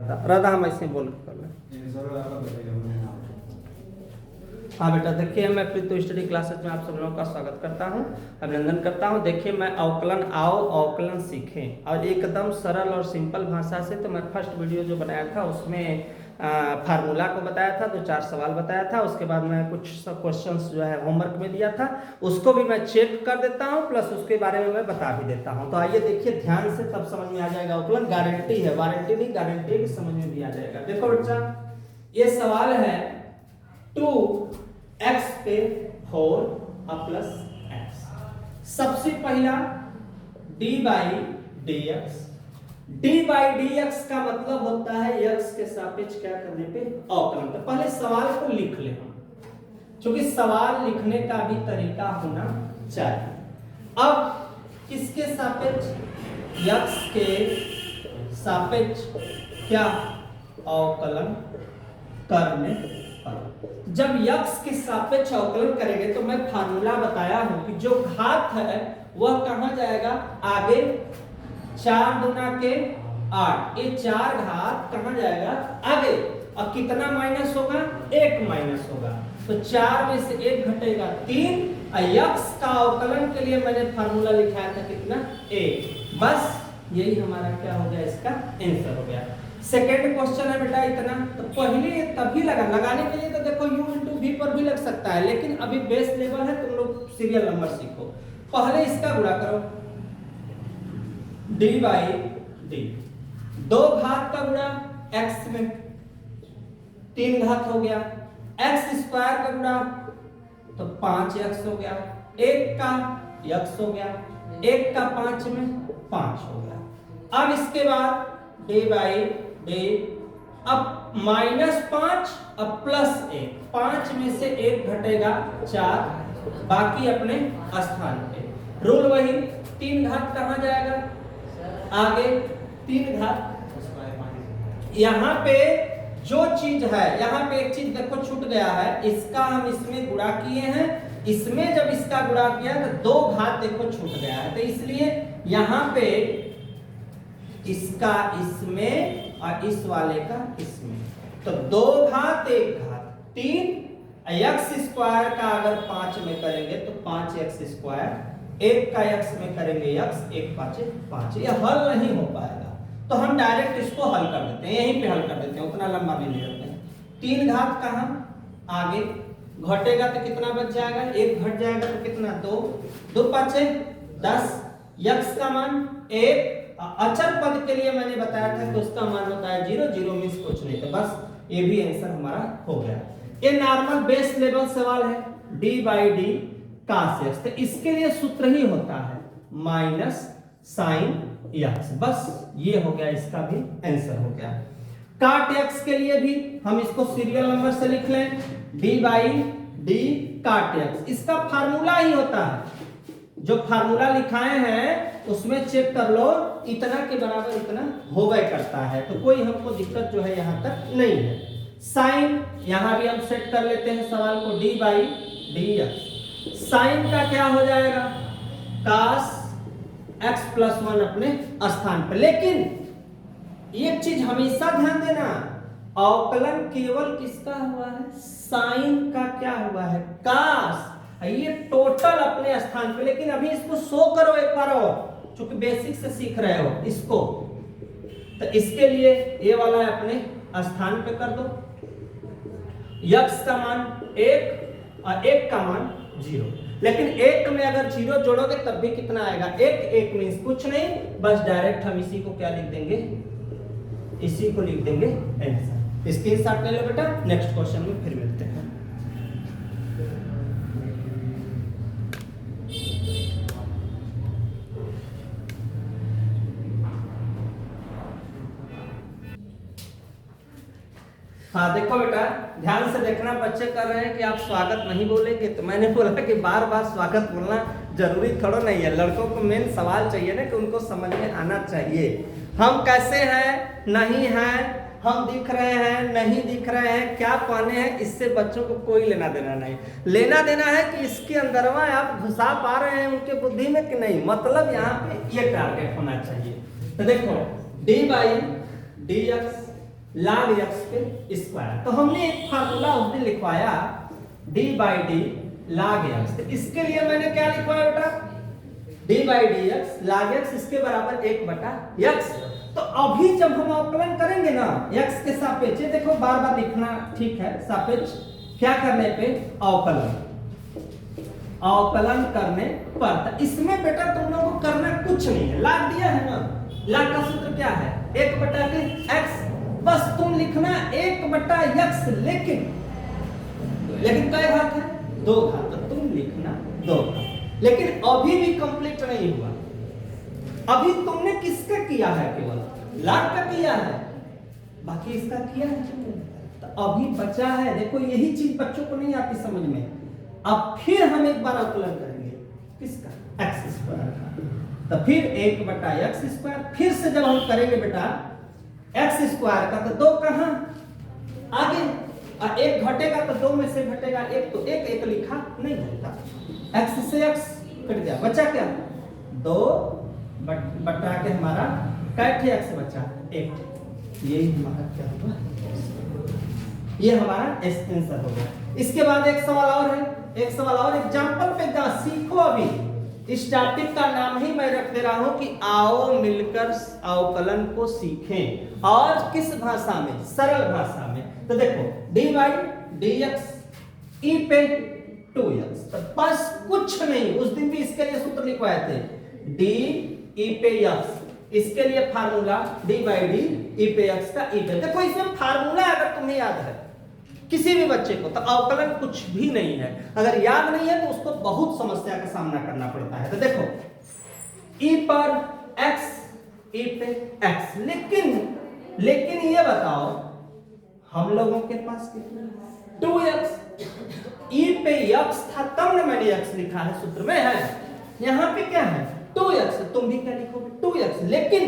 राधा हम ऐसे बोल कर लें। हाँ बेटा, देखिए मैं प्रीतो स्टडी क्लासेस में आप सब लोगों का स्वागत करता हूँ, अभिनंदन करता हूँ। देखिए मैं अवकलन आओ अवकलन सीखें और एकदम सरल और सिंपल भाषा से। तो मैं फर्स्ट वीडियो जो बनाया था उसमें फार्मूला को बताया था, 2-4 सवाल बताया था। उसके बाद मैं कुछ क्वेश्चंस जो है होमवर्क में दिया था, उसको भी मैं चेक कर देता हूँ, प्लस उसके बारे में मैं बता भी देता हूँ। तो आइए देखिए ध्यान से, तब समझ में आ जाएगा। अवकलन गारंटी है, वारंटी नहीं, गारंटी है कि समझ में भी आ जाएगा। देखो बच्चा, ये सवाल है 2x पे 4 प्लस x। सबसे पहला d बाई dx का मतलब होता है x के सापेक्ष क्या करने पे अवकलन। तो पहले सवाल को लिख ले हम, क्योंकि सवाल लिखने का भी तरीका होना चाहिए। अब किसके सापेक्ष? x के सापेक्ष क्या अवकलन करने पर। जब x के सापेक्ष अवकलन करेंगे तो मैं फार्मूला बताया हूं कि जो घात है वह कहां जाएगा? आगे 4 गुना के 8, ये 4 घात कहां जाएगा? आगे। अब कितना माइनस होगा? 1 माइनस होगा। तो 4 में से 1 घटेगा 3। x का अवकलन के लिए मैंने फार्मूला लिखाया था कितना? 1। बस यही हमारा क्या हो गया? इसका आंसर हो गया। सेकेंड क्वेश्चन है बेटा इतना। तो पहले तभी लगाने के लिए तो देखो u इंटू v पर भी लग सकता है, लेकिन अभी बेस लेवल है, तुम लोग सीरियल नंबर सीखो। पहले इसका गुणा करो, d बाई डी। 2 घात का गुणा x में 3 घात हो गया, x स्क्वायर का गुणा तो 5x हो गया, 1 का x हो गया, 1 का 5 में 5 हो गया। अब इसके बाद d बाई डी। अब -5 अब +1, 5 में से 1 घटेगा 4, बाकी अपने स्थान पे। रूल वही, 3 घात कहां जाएगा? आगे 3 घात। यहां पे जो चीज है, यहां पे एक चीज देखो छूट गया है, इसका हम इसमें गुणा किए हैं, इसमें जब इसका गुणा किया तो 2 घात देखो छूट गया है। तो इसलिए यहां पे इसका इसमें और इस वाले का इसमें, तो 2 घात 1 घात 3। x स्क्वायर का अगर 5 में करेंगे तो 5x स्क्वायर, 1 का x में करेंगे x, 1 5 5। यह हल नहीं हो पाएगा, तो हम डायरेक्ट इसको हल कर देते हैं, यहीं पे हल कर देते हैं, उतना लंबा नहीं ले लेते हैं। 3 घात कहां? आगे। घटेगा तो कितना बच जाएगा? 1 घट जाएगा तो कितना? 2, 2 5 10। x का मान 1। अचर पद के लिए मैंने बताया था कि उसका मान होता है 0, 0 मींस कुछ नहीं। तो बस ये भी आंसर हमारा हो गया। ये नॉर्मल बेस लेवल सवाल है, d by D cos x। तो इसके लिए सूत्र ही होता है माइनस साइन x। बस ये हो गया, इसका भी आंसर हो गया। काट x के लिए भी हम इसको सीरियल नंबर से लिख लें, d बाई डी काट x। इसका फार्मूला ही होता है, जो फार्मूला लिखाए हैं उसमें चेक कर लो, इतना के बराबर इतना होवे करता है। तो कोई हमको दिक्कत जो है यहां तक नहीं है। साइन यहां भी हम सेट कर लेते हैं सवाल को, d by d x. Sine का क्या हो जाएगा? cos x प्लस 1 अपने स्थान पर। लेकिन एक चीज हमेशा ध्यान देना, अवकलन केवल किसका हुआ है? साइन का क्या हुआ है? cos। ये टोटल अपने स्थान पे। लेकिन अभी इसको शो करो एक बार और, क्योंकि बेसिक से सीख रहे हो इसको। तो इसके लिए ये वाला अपने स्थान पे कर दो, x का मान 1 और 1 का मान 0। लेकिन 1 में अगर 0 जोड़ोगे तब भी कितना आएगा? 1 मींस कुछ नहीं, बस डायरेक्ट हम इसी को क्या लिख देंगे? इसी को लिख देंगे आंसर। स्क्रीनशॉट ले लो बेटा, नेक्स्ट क्वेश्चन में फिर मिलते हैं। हाँ देखो बेटा, ध्यान से देखना। बच्चे कर रहे हैं कि आप स्वागत नहीं बोलेंगे, तो मैंने बोला कि बार बार स्वागत बोलना जरूरी थोड़ा नहीं है। लड़कों को मेन सवाल चाहिए ना कि उनको समझ में आना चाहिए। हम कैसे हैं, नहीं हैं, हम दिख रहे हैं, नहीं दिख रहे हैं, क्या पहने हैं, इससे बच्चों को कोई लेना देना नहीं। लेना देना है कि इसके अंदरवा आप घुसा पा रहे हैं उनके बुद्धि में कि नहीं। मतलब यहाँ पे ये टारगेट होना चाहिए। तो देखो d by d x log x के स्क्वायर। तो हमने एक फार्मूला उस दिन लिखवाया d by D log x। तो इसके लिए मैंने क्या लिखवाया बेटा, d by d x log x इसके बराबर 1/x। तो अभी जब हम अवकलन करेंगे ना x के सापेक्ष, देखो बार बार लिखना ठीक है, सापेक्ष क्या करने पे, अवकलन करने पर। तो इसमें बेटा तुम लोगों को करना कुछ नहीं है, लाग दिया है ना, लाग का सूत्र क्या है 1/x, बस तुम लिखना 1/x, लेकिन क्या घात है, 2 घात, तो तुम लिखना 2 घात। लेकिन अभी भी कंप्लीट नहीं हुआ, अभी तुमने किसका किया है, केवल लाग का किया है, बाकी इसका किया है तुमने। तो अभी बचा है, देखो यही चीज बच्चों को नहीं आती समझ में। अब फिर हम एक बार अवकलन करेंगे किसका, x स्क्वायर का। तो फिर 1/x स्क्वायर, फिर से जब हम करेंगे बेटा x स्क्वायर का, तो 2 कहां आगे, और 1 घटेगा तो 2 में से घटेगा 1, तो 1 लिखा नहीं जाता, x से x कट गया, बचा क्या 2 बटा के हमारा कैसे x बचा 1। यही हमारा क्या होगा, ये हमारा आंसर होगा। इसके बाद एक सवाल और है, एक सवाल और एग्जांपल पे जा सीखो। अभी इस टॉपिक का नाम ही मैं रख दे रहा हूं कि आओ मिलकर अवकलन को सीखें, और किस भाषा में, सरल भाषा में। तो देखो dy dx e पे 2x, तो बस कुछ नहीं, उस दिन भी इसके लिए सूत्र लिखवाए थे, d e पे x, इसके लिए formula d by D e पे x का e पे। देखो इसमें फार्मूला अगर तुम्हें याद है किसी भी बच्चे को, तो अवकलन कुछ भी नहीं है, अगर याद नहीं है तो उसको बहुत समस्या का सामना करना पड़ता है। तो देखो e पर x e पे x, लेकिन ये बताओ हम लोगों के पास कितना 2x, e पे x था तब ना मैंने x लिखा है, सूत्र में है, यहां पे क्या है 2x, तुम भी क्या लिखोगे 2x, लेकिन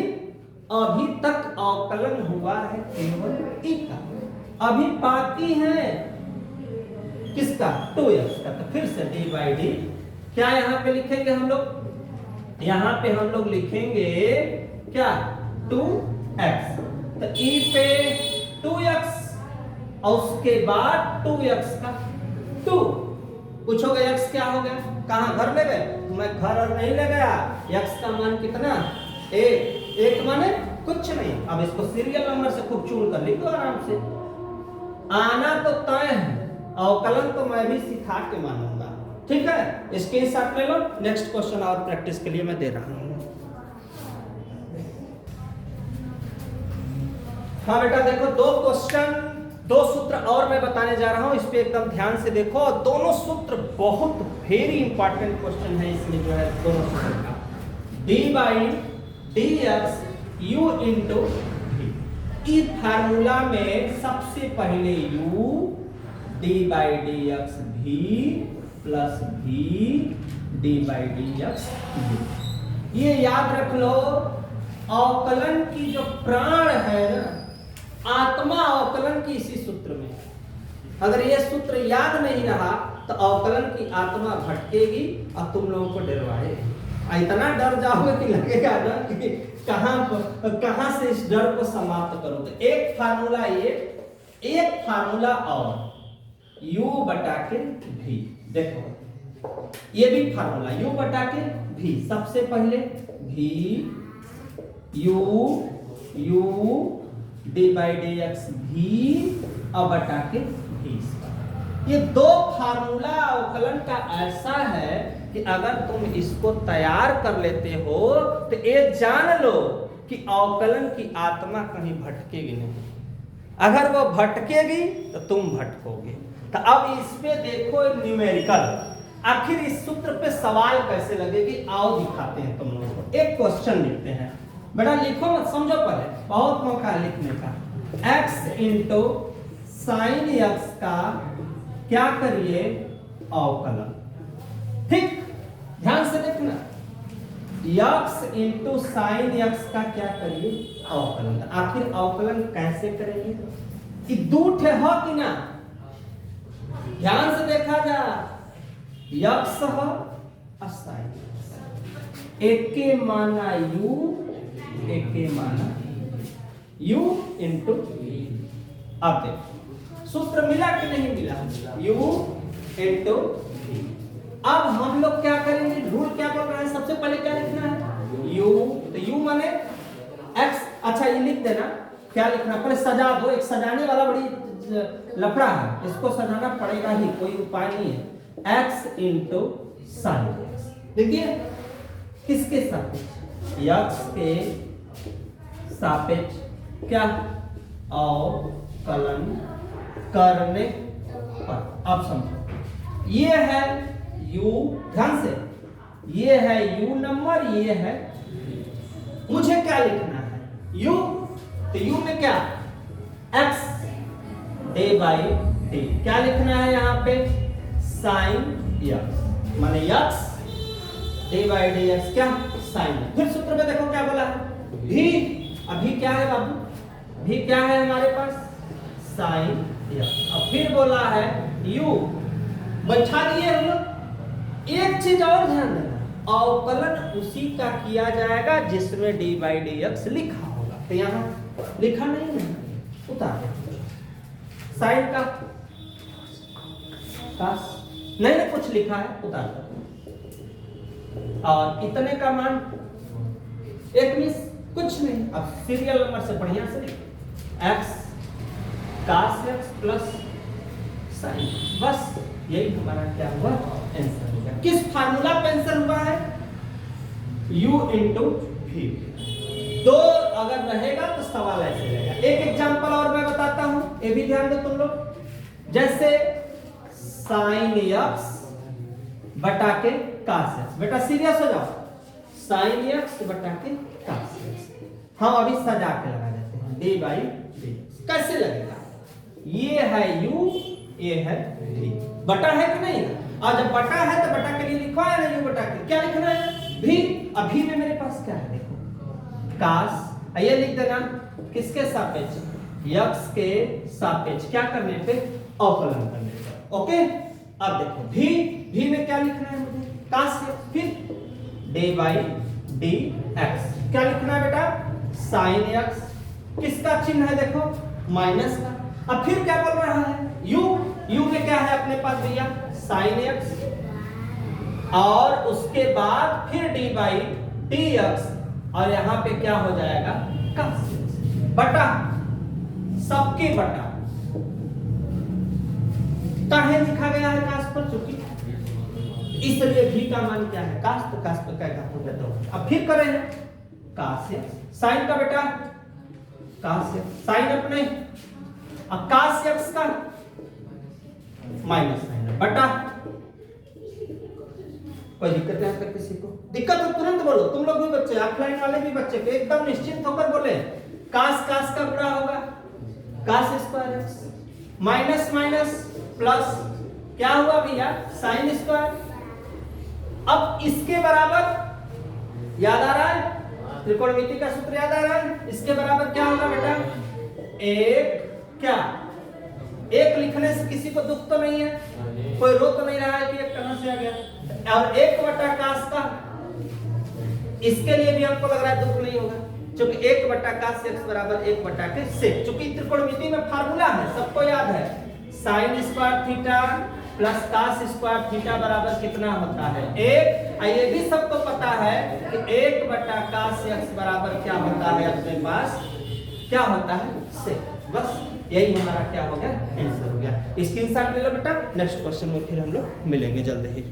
अभी तक अवकलन हुआ है केवल e का, अभी बाकी है किसका 2x का। तो फिर से d बाई डी क्या यहां पे लिखेंगे हम लोग, यहां पे हम लोग लिखेंगे क्या 2x, तो e पे 2x और उसके बाद 2x का 2। पूछोगे x क्या हो गया, कहां घर ले गए, मैं घर और नहीं ले गया, x का मान कितना 1 माने कुछ नहीं। अब इसको सीरियल नंबर से खूब चुन कर लिखो आराम से, आना तो तय है, अवकलन तो मैं भी सिखा के मानूंगा, ठीक है। स्क्रीनशॉट ले लो, नेक्स्ट क्वेश्चन और प्रैक्टिस के लिए मैं दे रहा हूं। हाँ बेटा देखो 2 क्वेश्चन, 2 सूत्र और मैं बताने जा रहा हूं, इस पे एकदम ध्यान से देखो, और दोनों सूत्र बहुत वेरी इंपॉर्टेंट क्वेश्चन है, इसमें जो है दोनों सूत्र का d by d x u into v। इस फार्मूला में सबसे पहले u d by d x v plus v d by d x v, ये याद रख लो। अवकलन की जो प्राण है ना, आत्मा अवकलन की इसी सूत्र में, अगर ये सूत्र याद नहीं रहा तो अवकलन की आत्मा भटकेगी और तुम लोगों को डरवाएगी, इतना डर जाओगे कि लगेगा ना कि कहां से इस डर को समाप्त करो। तो एक फार्मूला ये, एक फार्मूला और u बटा के v, देखो ये भी फार्मूला u बटा के v, सबसे पहले v u d by d x v और बटा के v। ये 2 फार्मूला अवकलन का ऐसा है कि अगर तुम इसको तैयार कर लेते हो तो ये जान लो कि अवकलन की आत्मा कहीं भटकेगी नहीं, अगर वो भटकेगी तो तुम भटकोगे। तो अब इस पे देखो न्यूमेरिकल, आखिर इस सूत्र पे सवाल कैसे लगेगी, आओ दिखाते हैं तुम लोगों को। एक क्वेश्चन लिखते हैं, बेटा लिखो मत, समझो पहले, बहुत मौका है लिखने का। x इंटू साइन एक्स का क्या करिए अवकलन, ठीक ध्यान से देखना, x इंटू साइन एक्स का क्या करिए अवकलन। आखिर अवकलन कैसे करेंगे, कि 2 ठे हो कि ना, ध्यान से देखा जा, x हो और साइन, एक के माना u, एक के माना u इंटू अब देखो सूत्र मिला कि नहीं मिला, u इंटू v। अब हम लोग क्या करेंगे, रूल क्या बोल रहा है, सबसे पहले क्या लिखना है u, तो u माने x। अच्छा ये लिख देना, क्या लिखना, पहले सजा दो, एक सजाने वाला बड़ी लफड़ा है, इसको सजाना पड़ेगा ही, कोई उपाय नहीं है। x इंटू साइन x, देखिए किसके सापेक्ष, x के सापेक्ष क्या अवकलन करने पर। अब समझो ये है u, ध्यान से, ये है u नंबर, ये है मुझे क्या लिखना है u, तो u में क्या x डे बाई डी, क्या लिखना है यहाँ पे साइन x, माने x day by d x क्या साइन। फिर सूत्र में देखो क्या बोला है भी, अभी क्या है बाबू, भी क्या है हमारे पास साइन x। अब फिर बोला है u, बैठा दिए हम लोग। एक चीज और ध्यान देना, अवकलन उसी का किया जाएगा जिसमें डी बाई डी एक्स लिखा होगा, तो यहाँ लिखा नहीं है, उतार साइन का नहीं कुछ लिखा है, उतार दो। और इतने का मान एक मिस कुछ नहीं, अब सीरियल नंबर से बढ़िया से x cos x plus sign, बस यही हमारा क्या हुआ आंसर हो गया। किस फार्मूला पे आंसर हुआ है, u इंटू v। दो अगर रहेगा तो सवाल ऐसे रहेगा। एक एग्जांपल और मैं बताता हूं, ये भी ध्यान दो तुम लोग, जैसे साइन x बटा के cos x, बेटा सीरियस हो जाओ, साइन x बटा के cos x, हम अभी सजा के लगा देते हैं d बाई डी। कैसे लगेगा, ये है u, ये है v, बटा है कि नहीं, और जब बटा है तो बटा के लिए लिखा है ना, u बटा के क्या लिखना है v। अभी में मेरे पास क्या है देखो cos, ये लिख देना किसके सापेक्ष, x के सापेक्ष, क्या करने पे अवकलन करने पे। ओके अब देखो v में क्या लिखना है मुझे cos x, फिर d बाई डी एक्स, क्या लिखना है बेटा साइन x, किसका चिन्ह है देखो माइनस का। अब फिर क्या बोल रहा है u में क्या है अपने पास भैया साइन x, और उसके बाद फिर d बाई डी एक्स, और यहां पे क्या हो जाएगा cos x बटा सबके बटा, काहे लिखा गया है cos पर, चूंकि इसलिए v का मान क्या है cos, तो cos पर क्या हो जाता है। अब फिर करें cos x, sin का बेटा cos x, sin अपने, अब cos x का माइनस साइन बटा, कोई दिक्कत है आपको, किसी को दिक्कत हो तुरंत बोलो, तुम लोग भी बच्चे, ऑफलाइन वाले भी बच्चे के एकदम निश्चिंत होकर बोले। cos का बुरा होगा cos square x, minus minus plus, क्या हुआ भैया साइन स्क्वायर। अब इसके बराबर याद आ रहा है, त्रिकोणमिति का सूत्र याद आ रहा है, इसके बराबर क्या होगा बेटा एक, क्या एक लिखने से किसी को दुख तो नहीं है, कोई रो तो नहीं रहा है कि एक कहां से आ गया, और एक बटा cos का, इसके लिए भी हमको लग रहा है दुख नहीं होगा, क्योंकि एक बटा cos x बराबर एक बटा के sec, क्योंकि त्रिकोणमिति में फार्मूला है सबको याद है, sine square theta plus cos square theta बराबर कितना होता है एक। ये भी सबको पता है कि एक बटा cos x बराबर क्या होता है अपने पास, क्या होता है sec। बस यही हमारा क्या हो गया आंसर हो गया। स्क्रीनशॉट ले लो बेटा, नेक्स्ट क्वेश्चन में फिर हम लोग मिलेंगे जल्द ही।